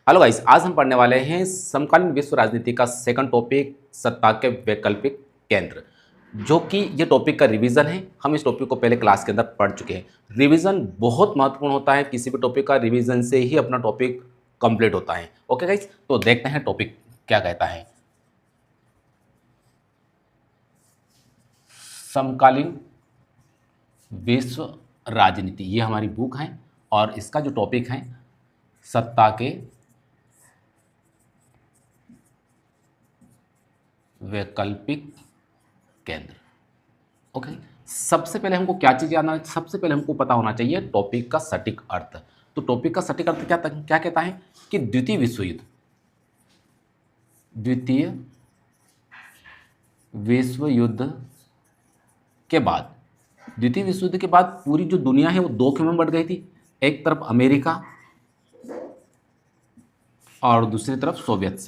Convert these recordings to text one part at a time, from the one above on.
Hello guys, आज हम पढ़ने वाले हैं समकालीन विश्व राजनीति का सेकंड टॉपिक, सत्ता के वैकल्पिक केंद्र, जो कि ये टॉपिक का रिवीजन है। हम इस टॉपिक को पहले क्लास के अंदर पढ़ चुके हैं। रिवीजन बहुत महत्वपूर्ण होता है, किसी भी टॉपिक का रिवीजन से ही अपना टॉपिक कंप्लीट होता है। ओके गाइस, तो देखते हैं टॉपिक क्या कहता है। समकालीन विश्व राजनीति, ये हमारी बुक है और इसका जो टॉपिक है सत्ता के वैकल्पिक केंद्र। ओके, सबसे पहले हमको क्या चीज जानना है? सबसे पहले हमको पता होना चाहिए टॉपिक का सटीक अर्थ। तो टॉपिक का सटीक अर्थ क्या कहता है कि द्वितीय विश्व युद्ध के बाद, द्वितीय विश्व युद्ध के बाद पूरी जो दुनिया है वो दो खेमों में बढ़ गई थी। एक तरफ अमेरिका और दूसरी तरफ सोवियत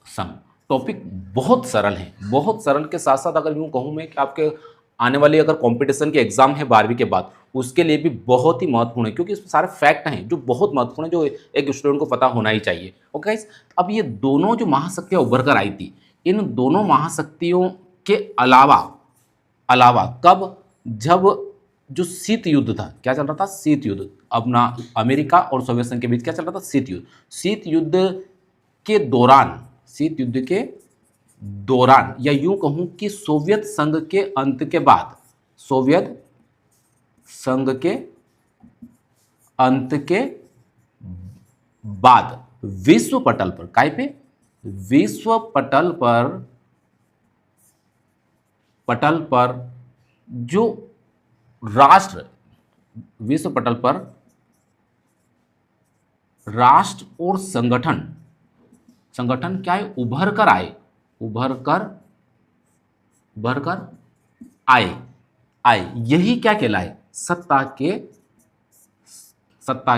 संघ। टॉपिक बहुत सरल है, बहुत सरल के साथ साथ अगर यूँ कहूँ मैं कि आपके आने वाली अगर कंपटीशन के एग्जाम है 12वीं के बाद, उसके लिए भी बहुत ही महत्वपूर्ण है, क्योंकि इसमें सारे फैक्ट हैं जो बहुत महत्वपूर्ण है, जो एक स्टूडेंट को पता होना ही चाहिए। ओके गाइस, अब ये दोनों जो महाशक्तियाँ उभर कर आई थी, इन दोनों महाशक्तियों के अलावा कब, जब जो शीत युद्ध था, क्या चल रहा था? शीत युद्ध। अपना अमेरिका और सोवियत संघ के बीच क्या चल रहा था? शीत युद्ध। शीत युद्ध के दौरान या यूं कहूं कि सोवियत संघ के अंत के बाद, सोवियत संघ के अंत के बाद विश्व पटल पर, काय पे? विश्व पटल पर जो राष्ट्र, विश्व पटल पर राष्ट्र और संगठन क्या है? उभर कर आए। यही क्या कहलाए? सत्ता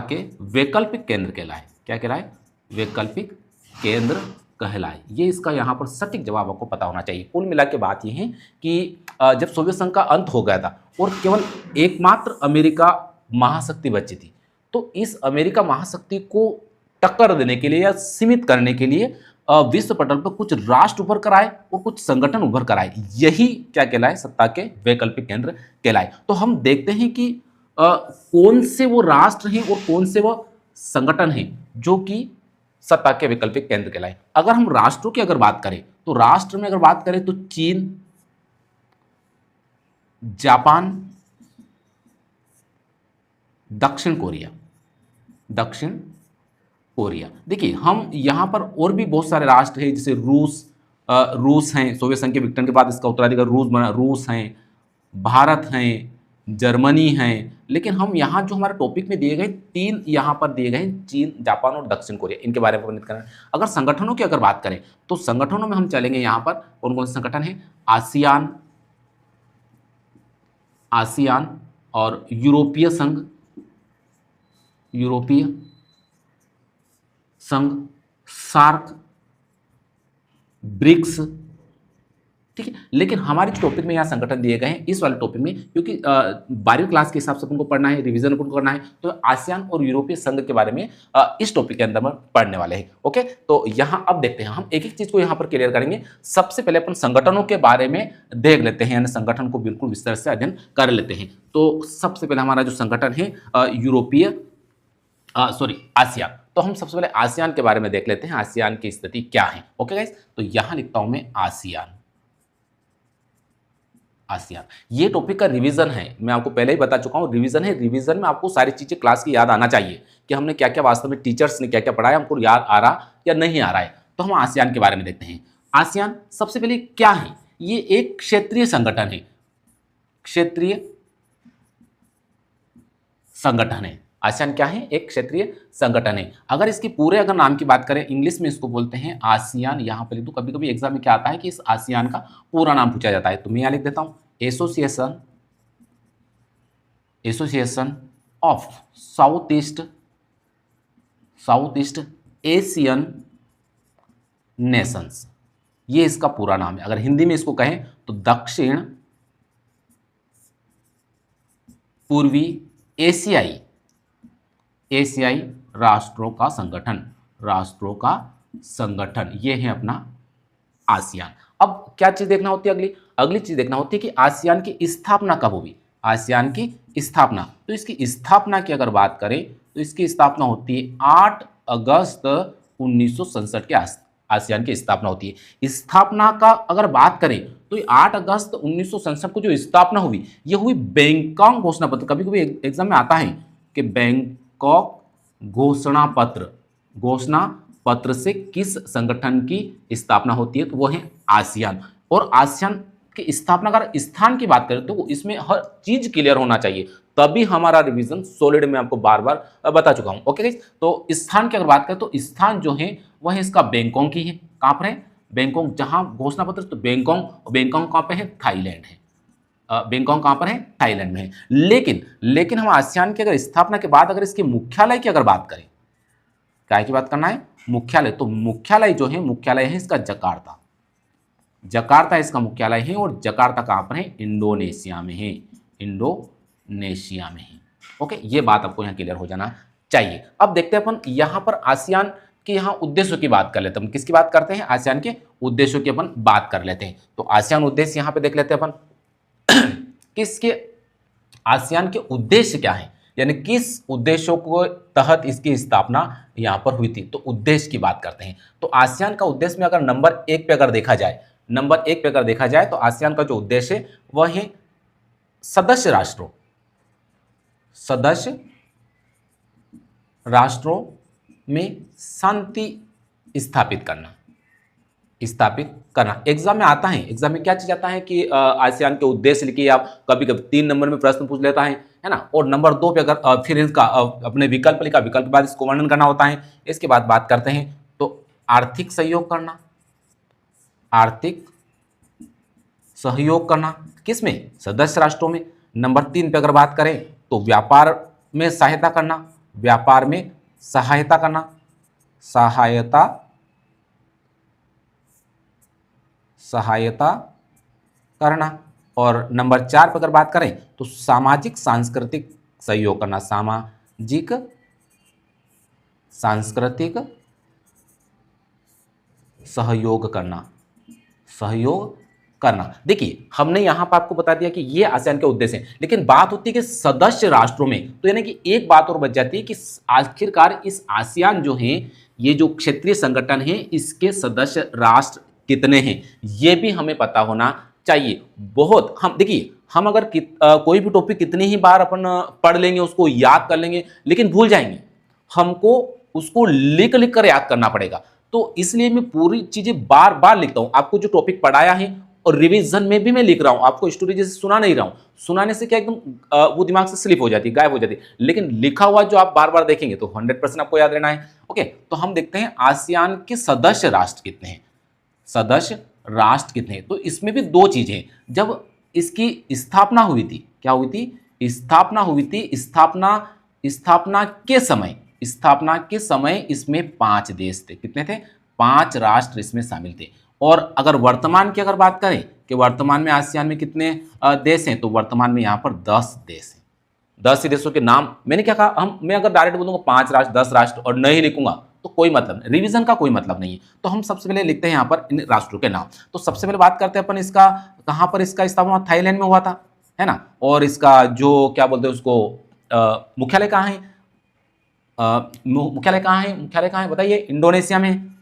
के वैकल्पिक केंद्र कहलाए। क्या कहलाए? वैकल्पिक केंद्र कहलाए। ये इसका यहाँ पर सटीक जवाब आपको पता होना चाहिए। कुल मिला के बात ये है कि जब सोवियत संघ का अंत हो गया था और केवल एकमात्र अमेरिका महाशक्ति बची थी, तो इस अमेरिका महाशक्ति को टक्कर देने के लिए या सीमित करने के लिए विश्व पटल पर कुछ राष्ट्र उभर कर आए और कुछ संगठन उभर कर आए। यही क्या कहलाए? सत्ता के वैकल्पिक केंद्र कहलाए। तो हम देखते हैं कि कौन से वो राष्ट्र हैं और कौन से वो संगठन हैं जो कि सत्ता के वैकल्पिक केंद्र कहलाए। अगर हम राष्ट्रों की अगर बात करें, तो राष्ट्र में अगर बात करें तो चीन, जापान, दक्षिण कोरिया। देखिए, हम यहां पर और भी बहुत सारे राष्ट्र हैं, जैसे रूस हैं। सोवियत संघ के विघटन के बाद इसका उत्तराधिकारी रूस बना। रूस हैं, भारत हैं, जर्मनी हैं। लेकिन हम यहाँ जो हमारे टॉपिक में दिए गए तीन यहाँ पर दिए गए हैं, चीन, जापान और दक्षिण कोरिया, इनके बारे में वर्णित करना है। अगर संगठनों की अगर बात करें तो संगठनों में हम चलेंगे, यहाँ पर कौन कौन से संगठन है? आसियान और यूरोपीय संघ, सार्क, ब्रिक्स। ठीक है, लेकिन हमारे जो टॉपिक में यहाँ संगठन दिए गए हैं इस वाले टॉपिक में, क्योंकि 12वीं क्लास के हिसाब से तुमको पढ़ना है, रिवीजन को करना है, तो आसियान और यूरोपीय संघ के बारे में इस टॉपिक के अंदर में पढ़ने वाले हैं। ओके, तो यहाँ अब देखते हैं, हम एक एक चीज को यहाँ पर क्लियर करेंगे। सबसे पहले अपन संगठनों के बारे में देख लेते हैं, यानी संगठन को बिल्कुल विस्तार से अध्ययन कर लेते हैं। तो सबसे पहले हमारा जो संगठन है आसियान। तो हम सबसे पहले आसियान के बारे में देख लेते हैं, आसियान की स्थिति क्या है। ओके गाइस, तो यहां लिखता हूं मैं आसियान। ये टॉपिक का रिवीजन है, मैं आपको पहले ही बता चुका हूं, रिवीजन है। रिवीजन में आपको सारी चीजें क्लास की याद आना चाहिए कि हमने क्या क्या वास्तव में टीचर्स ने क्या क्या पढ़ाया, हमको याद आ रहा या नहीं आ रहा है। तो हम आसियान के बारे में देखते हैं। आसियान सबसे पहले क्या है? ये एक क्षेत्रीय संगठन है, क्षेत्रीय संगठन है। आसियान क्या है? एक क्षेत्रीय संगठन है। अगर इसकी पूरे अगर नाम की बात करें, इंग्लिश में इसको बोलते हैं आसियान। यहां पर लिख दो, कभी कभी एग्जाम में क्या आता है कि इस आसियान का पूरा नाम पूछा जाता है, तो मैं यहां लिख देता हूं association of south east Asian Nations. ये इसका पूरा नाम है। अगर हिंदी में इसको कहें तो दक्षिण पूर्वी एशियाई एशियाई राष्ट्रों का संगठन, राष्ट्रों का संगठन, ये है अपना आसियान। अब क्या चीज देखना होती है, अगली अगली चीज देखना होती है कि आसियान की स्थापना कब हुई। आसियान की स्थापना, तो इसकी स्थापना की अगर बात करें तो इसकी स्थापना होती है 8 अगस्त 1967 के आसियान की स्थापना होती है। स्थापना का अगर बात करें तो ये 8 अगस्त 1967 को जो स्थापना हुई, ये हुई बैंकॉक घोषणा पत्र। कभी कभी एग्जाम में आता है कि बैंकॉक घोषणा पत्र, घोषणा पत्र से किस संगठन की स्थापना होती है, तो वो है आसियान। और आसियान की स्थापना का स्थान की बात करें तो इसमें हर चीज क्लियर होना चाहिए, तभी हमारा रिवीजन सॉलिड में आपको बार बार बता चुका हूं। ओके गाइस, तो स्थान की अगर बात करें तो स्थान जो है वह इसका बैंकॉक ही है। कहां पर है? बैंकॉक। जहां घोषणा पत्र, तो बैंकॉक, बैंकॉक कहां पे है? थाईलैंड है। बैंकॉक कहां पर है? थाईलैंड में है। लेकिन हम आसियान की अगर स्थापना के बाद अगर इसके मुख्यालय की अगर बात करें, क्या की बात करना है? मुख्यालय। तो मुख्यालय जो है, मुख्यालय है इसका जकार्ता, जकार्ता इसका मुख्यालय है। और जकार्ता कहां पर है? इंडोनेशिया में है, इंडोनेशिया में है। ओके, ये बात आपको यहां क्लियर हो जाना चाहिए। अब देखते हैं अपन यहां पर आसियान के यहां उद्देश्यों की बात कर लेते हैं। हम किसकी बात करते हैं? आसियान के उद्देश्यों की अपन बात कर लेते हैं। तो आसियान उद्देश्य यहां पे देख लेते हैं अपन किसके, आसियान के उद्देश्य क्या है, यानी किस उद्देश्यों को तहत इसकी स्थापना यहां पर हुई थी। तो उद्देश्य की बात करते हैं। तो आसियान का उद्देश्य में अगर नंबर 1 पे अगर देखा जाए, नंबर 1 पे अगर देखा जाए तो आसियान का जो उद्देश्य है वह है सदस्य राष्ट्रों, सदस्य राष्ट्रों में शांति स्थापित करना, स्थापित करना। एग्जाम में आता है, एग्जाम में क्या चीज आता है कि आसियान के उद्देश्य लिखिए आप। कभी कभी 3 नंबर में प्रश्न पूछ लेता है ना। और नंबर 2 पे अगर फिर इसका अपने विकल्प लिखा, विकल्प के बाद इसको वर्णन करना होता है। इसके बाद बात करते हैं तो आर्थिक सहयोग करना, आर्थिक सहयोग करना किसमें? सदस्य राष्ट्रों में। नंबर 3 पे अगर बात करें तो व्यापार में सहायता करना, व्यापार में सहायता करना, सहायता सहायता करना। और नंबर 4 पर अगर बात करें तो सामाजिक सांस्कृतिक सहयोग करना, सामाजिक सांस्कृतिक सहयोग करना, सहयोग करना। देखिए हमने यहां पर आपको बता दिया कि ये आसियान के उद्देश्य हैं, लेकिन बात होती है कि सदस्य राष्ट्रों में, तो यानी कि एक बात और बच जाती है कि आखिरकार इस आसियान जो है, ये जो क्षेत्रीय संगठन है, इसके सदस्य राष्ट्र कितने हैं, ये भी हमें पता होना चाहिए। बहुत हम देखिए, हम अगर कोई भी टॉपिक कितनी ही बार अपन पढ़ लेंगे, उसको याद कर लेंगे, लेकिन भूल जाएंगे। हमको उसको लिख लिख कर याद करना पड़ेगा। तो इसलिए मैं पूरी चीजें बार बार लिखता हूं। आपको जो टॉपिक पढ़ाया है और रिवीजन में भी मैं लिख रहा हूं, आपको स्टोरी जैसे सुना नहीं रहा हूं। सुनाने से क्या एकदम वो दिमाग से स्लिप हो जाती है, गायब हो जाती है। लेकिन लिखा हुआ जो आप बार बार देखेंगे तो 100% आपको याद रहना है। ओके, तो हम देखते हैं आसियान के सदस्य राष्ट्र कितने हैं, सदस्य राष्ट्र कितने हैं। तो इसमें भी 2 चीजें हैं। जब इसकी स्थापना हुई थी, क्या हुई थी? स्थापना हुई थी। स्थापना के समय, स्थापना के समय इसमें 5 देश थे। कितने थे? 5 राष्ट्र इसमें शामिल थे। और अगर वर्तमान की अगर बात करें कि वर्तमान में आसियान में कितने देश हैं, तो वर्तमान में यहाँ पर 10 देश हैं। 10 ही देशों के नाम मैंने क्या कहा, मैं अगर डायरेक्ट बोलूंगा 5 राष्ट्र, 10 राष्ट्र और नहीं लिखूंगा तो कोई मतलब नहीं, रिवीजन का कोई मतलब नहीं है। तो हम सबसे पहले लिखते हैं यहाँ पर इन राष्ट्रों के नाम। तो सबसे पहले बात करते हैं अपन इसका, कहाँ पर इसका स्थापना? थाईलैंड में हुआ था, है ना। और इसका जो क्या बोलते हैं उसको, मुख्यालय कहाँ है? मुख्यालय कहाँ है? मुख्यालय कहाँ है बताइए? इंडोनेशिया में,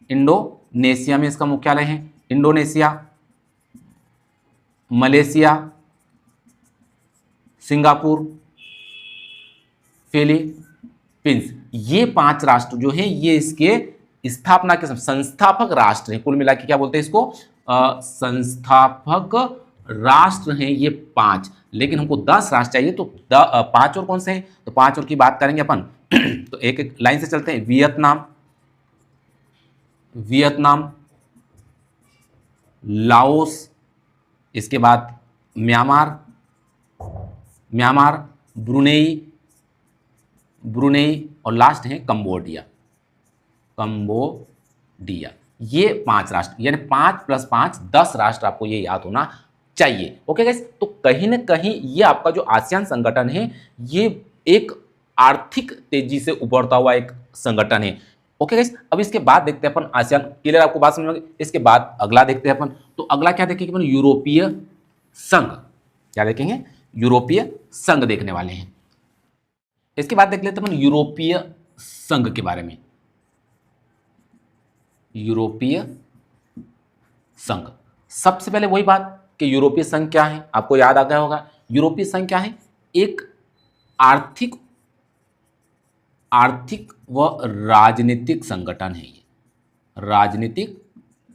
इंडोनेशिया में इसका मुख्यालय है। इंडोनेशिया, मलेशिया, सिंगापुर, फिलीपींस, ये 5 राष्ट्र जो हैं ये इसके स्थापना के संस्थापक राष्ट्र हैं। कुल मिला के क्या बोलते हैं इसको? संस्थापक राष्ट्र हैं ये 5। लेकिन हमको 10 राष्ट्र चाहिए, तो 5 और कौन से हैं? तो 5 और की बात करेंगे अपन तो एक एक लाइन से चलते हैं। वियतनाम, वियतनाम, लाओस, इसके बाद म्यांमार, म्यांमार, ब्रुनेई, ब्रुनेई और लास्ट है कंबोडिया, कंबोडिया। ये 5 राष्ट्र, यानी 5 + 5 10 राष्ट्र आपको ये याद होना चाहिए। ओके गाइस, तो कहीं ना कहीं ये आपका जो आसियान संगठन है ये एक आर्थिक तेजी से उभरता हुआ एक संगठन है। ओके गाइस, अब इसके बाद देखते हैं अपन आसियान। क्लियर, आपको बात समझ में आ गई? इसके बाद अगला देखते हैं अपन, तो अगला क्या देखेंगे अपन? यूरोपीय संघ। क्या देखेंगे? यूरोपीय संघ देखने वाले हैं। इसके बाद देख लेते हैं अपन यूरोपीय संघ के बारे में। यूरोपीय संघ, सबसे पहले वही बात कि यूरोपीय संघ क्या है, आपको याद आ गया होगा। यूरोपीय संघ क्या है? एक आर्थिक व राजनीतिक संगठन है। ये राजनीतिक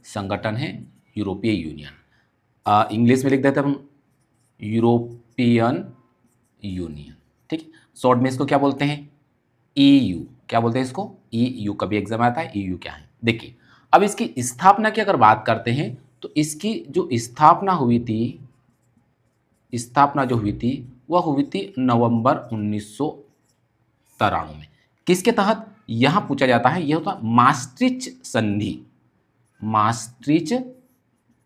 संगठन है यूरोपीय यूनियन। इंग्लिश में लिख देते हैं हम यूरोपियन यूनियन, ठीक है। शॉर्ट में इसको क्या बोलते हैं? ईयू। क्या बोलते हैं इसको? ईयू। कभी एग्जाम आता है ईयू क्या है। देखिए, अब इसकी स्थापना की अगर बात करते हैं तो इसकी जो स्थापना हुई थी, वह हुई थी नवंबर 1993 में। किसके तहत? यहां पूछा जाता है, यह होता maastricht संधि। maastricht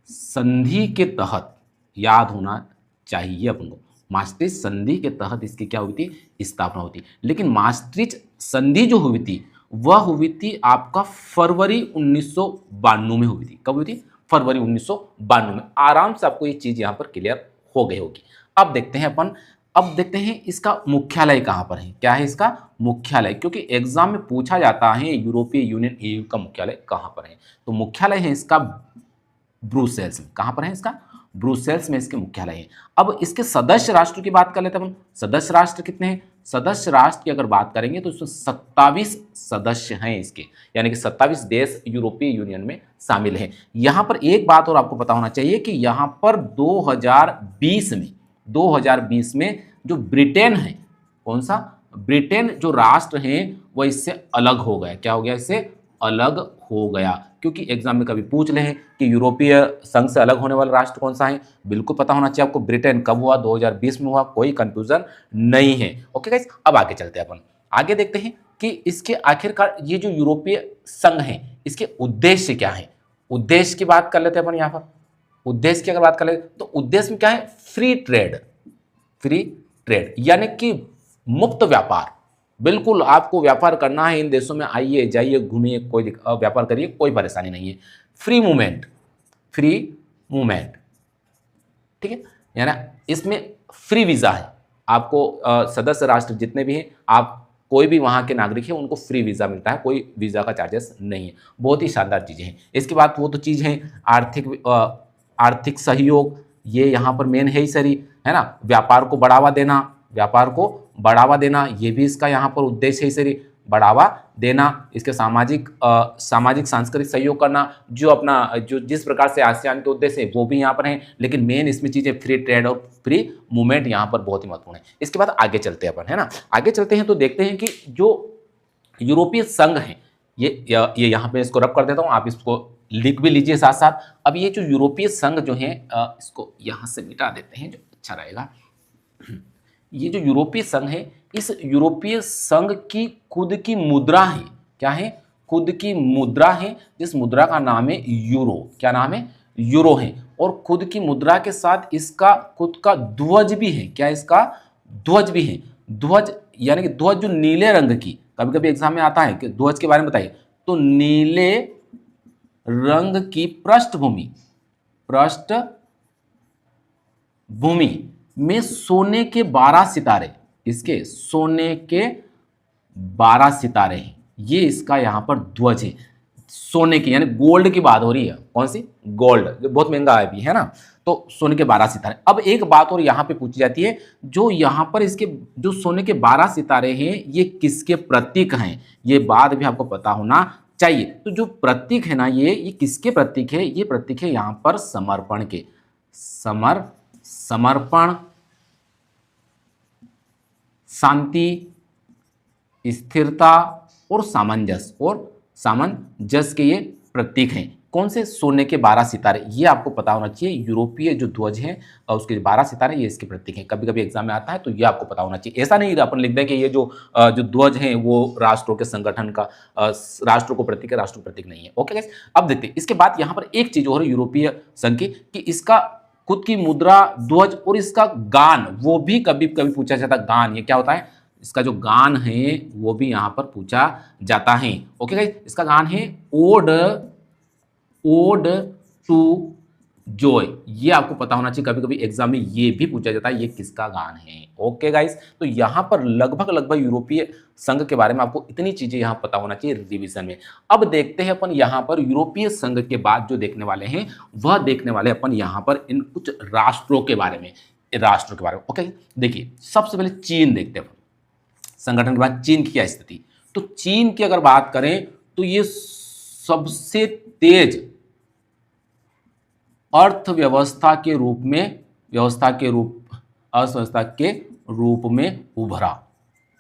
संधि के तहत, याद होना चाहिए अपन को, maastricht संधि के तहत इसकी क्या हुई थी? स्थापना हुई थी। लेकिन maastricht संधि जो हुई थी वह हुई थी आपका फरवरी 1992 में हुई थी। कब हुई थी? फरवरी 1992 में। आराम से आपको ये चीज यहां पर क्लियर हो गई होगी। अब देखते हैं अपन, अब देखते हैं इसका मुख्यालय कहां पर है। क्या है इसका मुख्यालय? क्योंकि एग्जाम में पूछा जाता है यूरोपीय यूनियन ईयू का मुख्यालय कहां पर है। तो मुख्यालय है इसका ब्रुसेल्स में। कहां पर है इसका? ब्रुसेल्स में इसके मुख्यालय है। अब इसके सदस्य राष्ट्र की बात कर लेते हैं अपन। सदस्य राष्ट्र कितने हैं? सदस्य राष्ट्र की अगर बात करेंगे तो इसमें 27 सदस्य हैं इसके, यानी कि 27 देश यूरोपीय यूनियन में शामिल हैं। यहां पर एक बात और आपको पता होना चाहिए कि यहां पर 2020 में जो ब्रिटेन है, कौन सा? ब्रिटेन जो राष्ट्र है वह इससे अलग हो गया। क्या हो गया? इससे अलग हो गया। क्योंकि एग्जाम में कभी पूछ ले कि यूरोपीय संघ से अलग होने वाला राष्ट्र कौन सा है, बिल्कुल पता होना चाहिए आपको। ब्रिटेन कब हुआ? 2020 में हुआ, कोई कंफ्यूजन नहीं है। ओके गाइस, अब आगे चलते हैं अपन। आगे देखते हैं कि इसके आखिरकार ये जो यूरोपीय संघ है इसके उद्देश्य क्या है। उद्देश्य की बात कर लेते हैं अपन। यहाँ पर उद्देश्य की अगर बात कर ले तो उद्देश्य में क्या है? फ्री ट्रेड यानी कि मुक्त व्यापार। बिल्कुल आपको व्यापार करना है इन देशों में, आइए जाइए घूमिए, कोई व्यापार करिए, कोई परेशानी नहीं है। फ्री मूवमेंट, ठीक है। यानी इसमें फ्री वीजा है आपको। सदस्य राष्ट्र जितने भी हैं, आप कोई भी वहाँ के नागरिक हैं उनको फ्री वीजा मिलता है, कोई वीजा का चार्जेस नहीं है। बहुत ही शानदार चीज़ें हैं। इसके बाद वो तो चीज़ है आर्थिक सहयोग, ये यहाँ पर मेन है ही सरी, है ना। व्यापार को बढ़ावा देना, ये भी इसका यहाँ पर उद्देश्य है ही सरी, बढ़ावा देना। इसके सामाजिक सांस्कृतिक सहयोग करना, जो जिस प्रकार से आसियान के उद्देश्य है वो भी यहाँ पर है। लेकिन मेन इसमें चीज़ें फ्री ट्रेड और फ्री मूवमेंट यहाँ पर बहुत ही महत्वपूर्ण है। इसके बाद आगे चलते हैं अपन, है ना। आगे चलते हैं तो देखते हैं कि जो यूरोपीय संघ है, ये यहाँ पे इसको रब कर देता हूँ, आप इसको लिख भी लीजिए साथ साथ। अब ये जो यूरोपीय संघ जो है, इसको यहाँ से मिटा देते हैं जो अच्छा रहेगा। ये जो यूरोपीय संघ है, इस यूरोपीय संघ की खुद की मुद्रा है। क्या है? खुद की मुद्रा है, जिस मुद्रा का नाम है यूरो। क्या नाम है? यूरो है। और खुद की मुद्रा के साथ इसका खुद का ध्वज भी है। क्या? इसका ध्वज भी है। ध्वज यानी कि ध्वज जो नीले रंग की, कभी कभी एग्जाम में आता है कि ध्वज के बारे में बताइए, तो नीले रंग की पृष्ठभूमि में सोने के 12 सितारे, इसके सोने के 12 सितारे हैं। ये इसका यहां पर ध्वज है, सोने की, यानी गोल्ड की बात हो रही है। कौन सी? गोल्ड, जो बहुत महंगा है भी, है ना। तो सोने के 12 सितारे। अब एक बात और यहां पे पूछी जाती है, जो यहां पर इसके जो सोने के 12 सितारे हैं ये किसके प्रतीक हैं? ये बात भी आपको पता होना चाहिए। तो जो प्रतीक है ना, ये किसके प्रतीक है? ये प्रतीक है यहां पर समर्पण के। समर्पण, शांति, स्थिरता और सामंजस्य के ये प्रतीक हैं। कौन से? सोने के 12 सितारे। ये आपको पता होना चाहिए। यूरोपीय जो ध्वज है उसके 12 सितारे ये इसके प्रतीक हैं। कभी कभी एग्जाम में आता है तो ये आपको पता होना चाहिए। ऐसा नहीं अपन लिख दें कि ये जो ध्वज है वो राष्ट्रों के संगठन का राष्ट्रों को प्रतीक है, राष्ट्र को प्रतीक नहीं है। ओके गाइस, अब देखते हैं इसके बाद यहाँ पर एक चीज और यूरोपीय संघ की, कि इसका खुद की मुद्रा, ध्वज और इसका गान, वो भी कभी कभी पूछा जाता है। गान ये क्या होता है? इसका जो गान है वो भी यहाँ पर पूछा जाता है। ओके गाइस, इसका गान है ओड ओड टू जॉय। ये आपको पता होना चाहिए, कभी कभी एग्जाम में ये भी पूछा जाता है ये किसका गान है। ओके गाइस, तो यहाँ पर लगभग यूरोपीय संघ के बारे में आपको इतनी चीजें यहाँ पता होना चाहिए रिवीजन में। अब देखते हैं अपन यहाँ पर यूरोपीय संघ के बाद जो देखने वाले हैं वह देखने वाले अपन यहाँ पर इन कुछ राष्ट्रों के बारे में, राष्ट्रों के बारे में। ओके, देखिए सबसे पहले चीन देखते हैं संगठन के बाद चीन की क्या स्थिति। तो चीन की अगर बात करें तो ये सबसे तेज अर्थव्यवस्था के रूप में अर्थव्यवस्था के रूप में उभरा,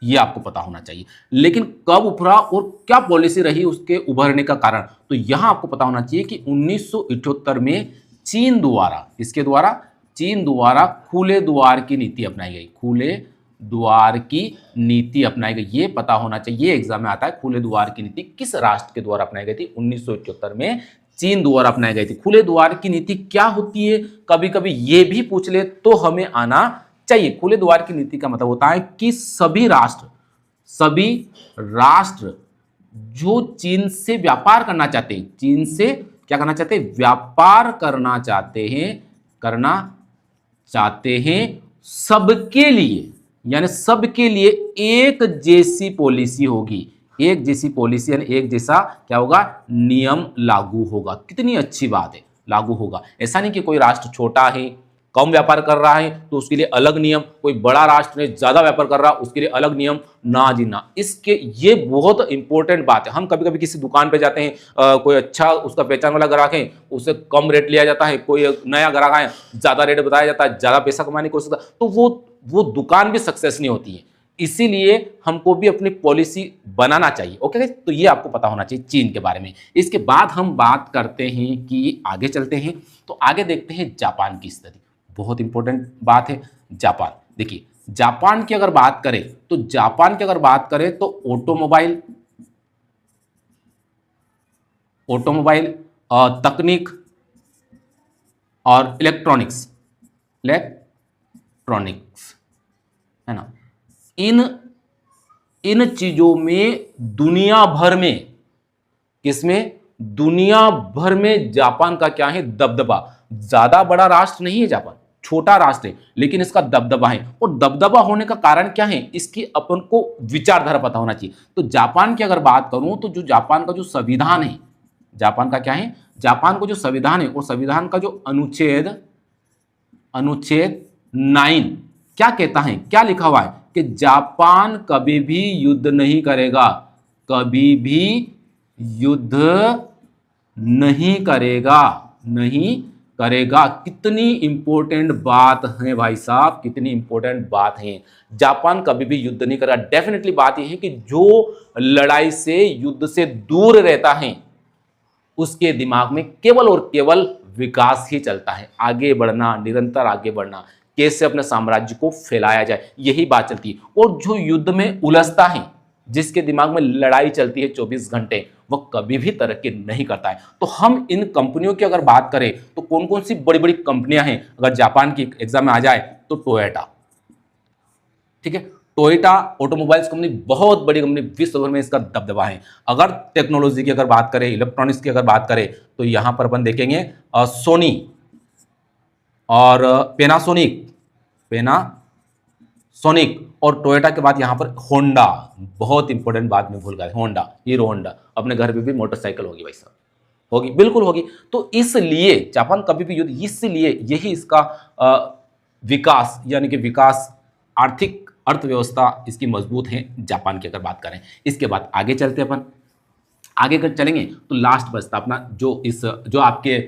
ये आपको पता होना चाहिए। लेकिन कब उभरा और क्या पॉलिसी रही उसके उभरने का कारण, तो यहां आपको पता होना चाहिए कि 1978 में चीन द्वारा, इसके द्वारा चीन द्वारा खुले द्वार की नीति अपनाई गई। खुले द्वार की नीति अपनाई गई, ये पता होना चाहिए, एग्जाम में आता है। खुले द्वार की नीति किस राष्ट्र के द्वारा अपनाई गई थी? 1978 में चीन द्वारा अपनाई गई थी। खुले द्वार की नीति क्या होती है, कभी कभी ये भी पूछ ले तो हमें आना चाहिए। खुले द्वार की नीति का मतलब होता है कि सभी राष्ट्र जो चीन से व्यापार करना चाहते हैं, चीन से क्या करना चाहते हैं? व्यापार करना चाहते हैं सबके लिए, यानी सबके लिए एक जैसी पॉलिसी होगी, एक जैसी पॉलिसी यानी एक जैसा क्या होगा? नियम लागू होगा। कितनी अच्छी बात है, लागू होगा। ऐसा नहीं कि कोई राष्ट्र छोटा है कम व्यापार कर रहा है तो उसके लिए अलग नियम, कोई बड़ा राष्ट्र है ज्यादा व्यापार कर रहा है उसके लिए अलग नियम, ना जी ना। इसके ये बहुत इंपॉर्टेंट बात है। हम कभी कभी किसी दुकान पे जाते हैं, कोई अच्छा उसका पहचान वाला ग्राहक है उससे कम रेट लिया जाता है, कोई नया ग्राहक है ज्यादा रेट बताया जाता है, ज्यादा पैसा कमाने की कोशिश करता है, तो वो दुकान भी सक्सेस नहीं होती है। इसीलिए हमको भी अपनी पॉलिसी बनाना चाहिए। ओके, तो ये आपको पता होना चाहिए चीन के बारे में। इसके बाद हम बात करते हैं कि आगे चलते हैं, तो आगे देखते हैं जापान की स्थिति। बहुत इंपॉर्टेंट बात है जापान। देखिए जापान की अगर बात करें तो ऑटोमोबाइल तकनीक और इलेक्ट्रॉनिक्स है ना, इन चीजों में दुनिया भर में जापान का क्या है? दबदबा। ज्यादा बड़ा राष्ट्र नहीं है जापान, छोटा राष्ट्र है, लेकिन इसका दबदबा है। और दबदबा होने का कारण क्या है? इसकी अपन को विचारधारा पता होना चाहिए। तो जापान की अगर बात करूं तो जो जापान का जो संविधान है, जापान का क्या है? जापान का जो संविधान है, और संविधान का जो अनुच्छेद 9 क्या कहता है, क्या लिखा हुआ है कि जापान कभी भी युद्ध नहीं करेगा, कभी भी युद्ध नहीं करेगा। कितनी इंपॉर्टेंट बात है भाई साहब, कितनी इंपॉर्टेंट बात है। जापान कभी भी युद्ध नहीं करेगा। डेफिनेटली बात यह है कि जो लड़ाई से, युद्ध से दूर रहता है उसके दिमाग में केवल और केवल विकास ही चलता है, आगे बढ़ना, निरंतर आगे बढ़ना, कैसे अपने साम्राज्य को फैलाया जाए, यही बात चलती है। और जो युद्ध में उलझता है, जिसके दिमाग में लड़ाई चलती है 24 घंटे, वह कभी भी तरक्की नहीं करता है। तो हम इन कंपनियों की अगर बात करें तो कौन कौन सी बड़ी बड़ी कंपनियां हैं अगर जापान की एग्जाम में आ जाए तो टोयोटा, ठीक है, टोयोटा ऑटोमोबाइल्स कंपनी बहुत बड़ी कंपनी, विश्व भर में इसका दबदबा है। अगर टेक्नोलॉजी की अगर बात करें, इलेक्ट्रॉनिक्स की अगर बात करें तो यहां पर अपन देखेंगे सोनी और पैनासोनिक और टोयोटा के बाद यहां पर होंडा। बहुत इंपॉर्टेंट बात में भूल गया, होंडा, हीरो होंडा। अपने घर पे भी मोटरसाइकिल होगी भाई साहब, होगी, बिल्कुल होगी। तो इसलिए जापान कभी भी युद्ध, इसलिए यही इसका विकास, यानी कि विकास, आर्थिक अर्थव्यवस्था इसकी मजबूत है जापान की अगर बात करें। इसके बाद आगे चलते अपन, आगे अगर चलेंगे तो लास्ट बचता अपना जो आपके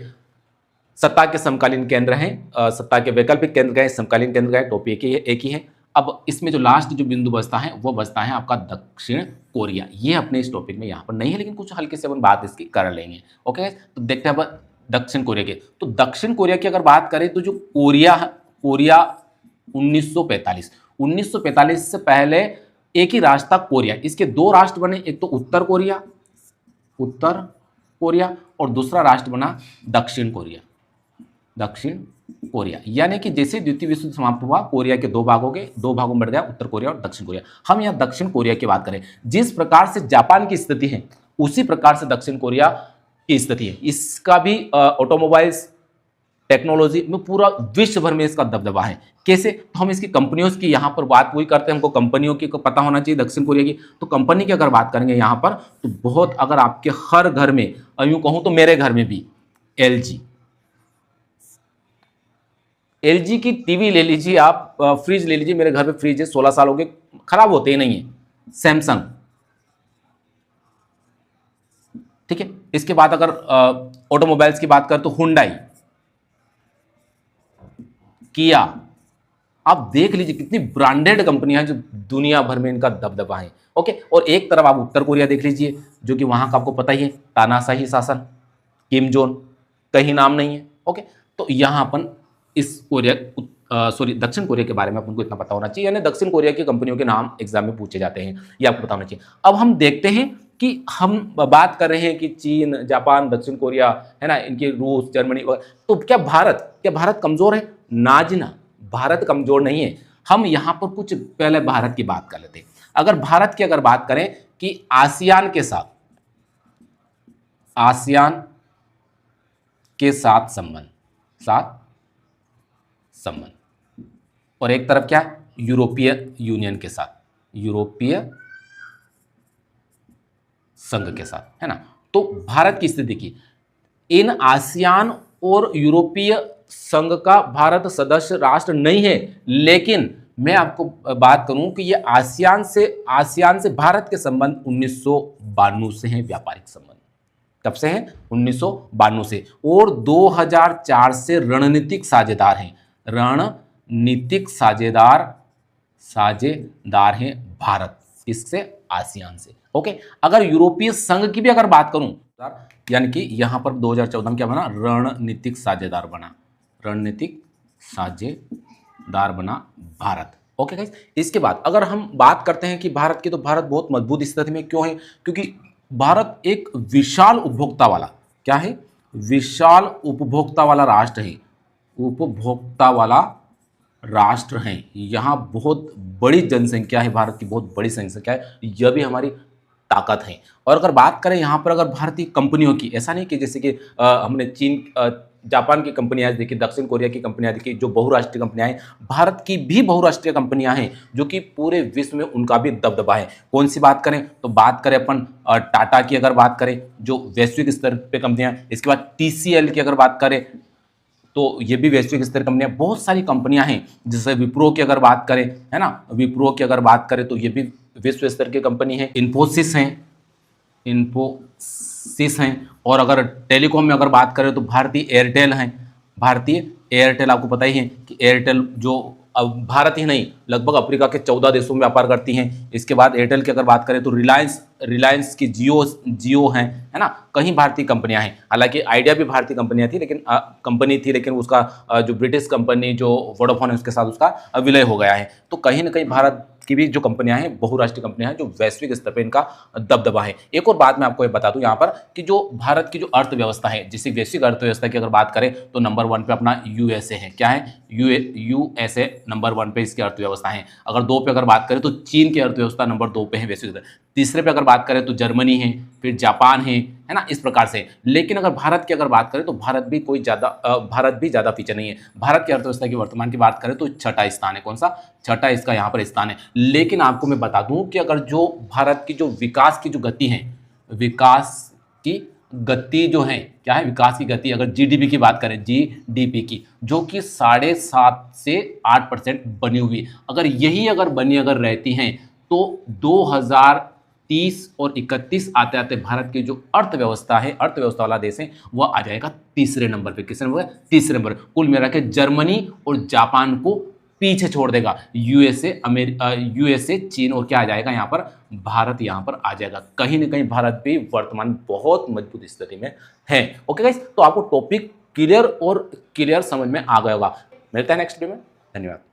सत्ता के समकालीन केंद्र हैं, सत्ता के वैकल्पिक केंद्र का है, समकालीन केंद्र का है, टॉपिक एक ही है। अब इसमें जो लास्ट जो बिंदु बचता है वो बचता है आपका दक्षिण कोरिया। ये अपने इस टॉपिक में यहाँ पर नहीं है, लेकिन कुछ हल्के से अपन बात इसकी कर लेंगे। ओके, तो देखते हैं अब दक्षिण कोरिया के। तो दक्षिण कोरिया की अगर बात करें तो जो कोरिया 1945 से पहले एक ही राष्ट्र था कोरिया। इसके दो राष्ट्र बने, एक तो उत्तर कोरिया और दूसरा राष्ट्र बना दक्षिण कोरिया, यानी कि जैसे द्वितीय विश्व युद्ध समाप्त हुआ, कोरिया के दो भाग हो गए, दो भागों में बढ़ गया उत्तर कोरिया और दक्षिण कोरिया। हम यहाँ दक्षिण कोरिया की बात करें, जिस प्रकार से जापान की स्थिति है उसी प्रकार से दक्षिण कोरिया की स्थिति है। इसका भी ऑटोमोबाइल्स टेक्नोलॉजी में पूरा विश्व भर में इसका दबदबा है। कैसे? तो हम इसकी कंपनियों की यहाँ पर बात वही करते हैं, हमको कंपनियों की को पता होना चाहिए दक्षिण कोरिया की। तो कंपनी की अगर बात करेंगे यहाँ पर, तो बहुत, अगर आपके हर घर में, यूं कहूँ तो मेरे घर में भी एलजी की टीवी ले लीजिए आप, फ्रिज ले लीजिए, मेरे घर पे फ्रिज है, 16 साल हो गए, खराब होते ही नहीं है। सैमसंग, ठीक है। इसके बाद अगर ऑटोमोबाइल्स की बात करें तो हुंडई, किया, आप देख लीजिए कितनी ब्रांडेड कंपनियां हैं जो दुनिया भर में इनका दबदबा है। ओके, और एक तरफ आप उत्तर कोरिया देख लीजिए, जो कि वहां का आपको पता ही है, तानाशाही शासन, किम जोन, कहीं नाम नहीं है। ओके, तो यहां अपन इस दक्षिण कोरिया के बारे में अपन को इतना पता होना चाहिए, यानी दक्षिण कोरिया की कंपनियों के नाम एग्जाम में पूछे जाते हैं, ये आपको पता होना चाहिए। अब हम देखते हैं कि हम बात कर रहे हैं कि चीन, जापान, दक्षिण कोरिया, है ना, इनके रूस, जर्मनी, तो क्या भारत कमजोर है? ना जी ना, भारत कमजोर नहीं है। हम यहां पर कुछ पहले भारत की बात कर लेते हैं। अगर भारत की अगर बात करें कि आसियान के साथ संबंध, और एक तरफ क्या, यूरोपीय यूनियन के साथ, यूरोपीय संघ के साथ, है ना। तो भारत की स्थिति की, इन आसियान और यूरोपीय संघ का भारत सदस्य राष्ट्र नहीं है, लेकिन मैं आपको बात करूं कि ये आसियान से भारत के संबंध 1992 से हैं, व्यापारिक संबंध। कब से हैं? 1992 से। और 2004 से रणनीतिक साझेदार हैं, रणनीतिक साझेदार हैं भारत इससे, आसियान से। ओके, अगर यूरोपीय संघ की भी अगर बात करूं, यानी कि यहां पर 2014 में क्या बना? रणनीतिक साझेदार बना भारत। ओके गाइस, इसके बाद अगर हम बात करते हैं कि भारत की, तो भारत बहुत मजबूत स्थिति में क्यों है? क्योंकि भारत एक विशाल उपभोक्ता वाला, क्या है? विशाल उपभोक्ता वाला राष्ट्र है, उपभोक्ता वाला राष्ट्र हैं। यहाँ बहुत बड़ी जनसंख्या है, भारत की बहुत बड़ी जनसंख्या है, यह भी हमारी ताकत है। और अगर बात करें यहाँ पर अगर भारतीय कंपनियों की, ऐसा नहीं कि जैसे कि हमने चीन, जापान की कंपनियां देखी, दक्षिण कोरिया की कंपनियां देखी, जो बहुराष्ट्रीय कंपनियां हैं, भारत की भी बहुराष्ट्रीय कंपनियां हैं जो कि पूरे विश्व में उनका भी दबदबा है। कौन सी बात करें? तो बात करें अपन टाटा की, अगर बात करें जो वैश्विक स्तर पर कंपनियां। इसके बाद TCL की अगर बात करें तो ये भी वैश्विक स्तर कंपनियां, बहुत सारी कंपनियां हैं। जैसे विप्रो की अगर बात करें, है ना, विप्रो की अगर बात करें तो ये भी विश्व स्तर की कंपनी है। इन्फोसिस हैं। और अगर टेलीकॉम में अगर बात करें तो भारतीय एयरटेल आपको पता ही है कि एयरटेल जो अब भारत ही नहीं, लगभग अफ्रीका के 14 देशों में व्यापार करती हैं। इसके बाद एयरटेल की अगर बात करें तो रिलायंस की जियो हैं, है ना, कहीं भारतीय कंपनियां हैं। हालांकि आइडिया भी भारतीय कंपनी थी, लेकिन उसका जो ब्रिटिश कंपनी जो वोडाफोन है उसके साथ उसका विलय हो गया है। तो कहीं ना कहीं भारत की भी जो कंपनियां हैं, बहुराष्ट्रीय कंपनियां हैं, जो वैश्विक स्तर पर इनका दबदबा है। एक और बात मैं आपको ये बता दूं यहाँ पर कि जो भारत की जो अर्थव्यवस्था है, जिस वैश्विक अर्थव्यवस्था की अगर बात करें तो नंबर 1 पे अपना यूएसए है। क्या है? यूएसए नंबर 1 पे इसकी अर्थव्यवस्था है। अगर 2 पे अगर बात करें तो चीन की अर्थव्यवस्था नंबर 2 पे है वैश्विक। तीसरे पे अगर बात करें तो जर्मनी है, फिर जापान है ना, इस प्रकार से। लेकिन अगर भारत की अगर बात करें तो भारत भी ज़्यादा पीछे नहीं है। भारत की अर्थव्यवस्था की वर्तमान की बात करें तो छठा स्थान है। कौन सा? छठा इसका यहाँ पर स्थान है। लेकिन आपको मैं बता दूं कि अगर जो भारत की जो विकास की जो गति है, विकास की गति जो है, क्या है? विकास की गति, अगर जीडीपी की बात करें, जीडीपी की, जो कि 7.5 से 8% बनी हुई, अगर यही बनी रहती हैं तो 2030 और 31 आते आते भारत की जो अर्थव्यवस्था है, अर्थव्यवस्था वाला देश है, वह आ जाएगा तीसरे नंबर पे। किस नंबर? तीसरे नंबर। कुल मिला के जर्मनी और जापान को पीछे छोड़ देगा। यूएसए, चीन और क्या आ जाएगा यहाँ पर? भारत यहाँ पर आ जाएगा। कहीं ना कहीं भारत भी वर्तमान बहुत मजबूत स्थिति में है। ओके गाइस, तो आपको टॉपिक क्लियर समझ में आ गया होगा। मिलता है नेक्स्ट वीडियो में। धन्यवाद।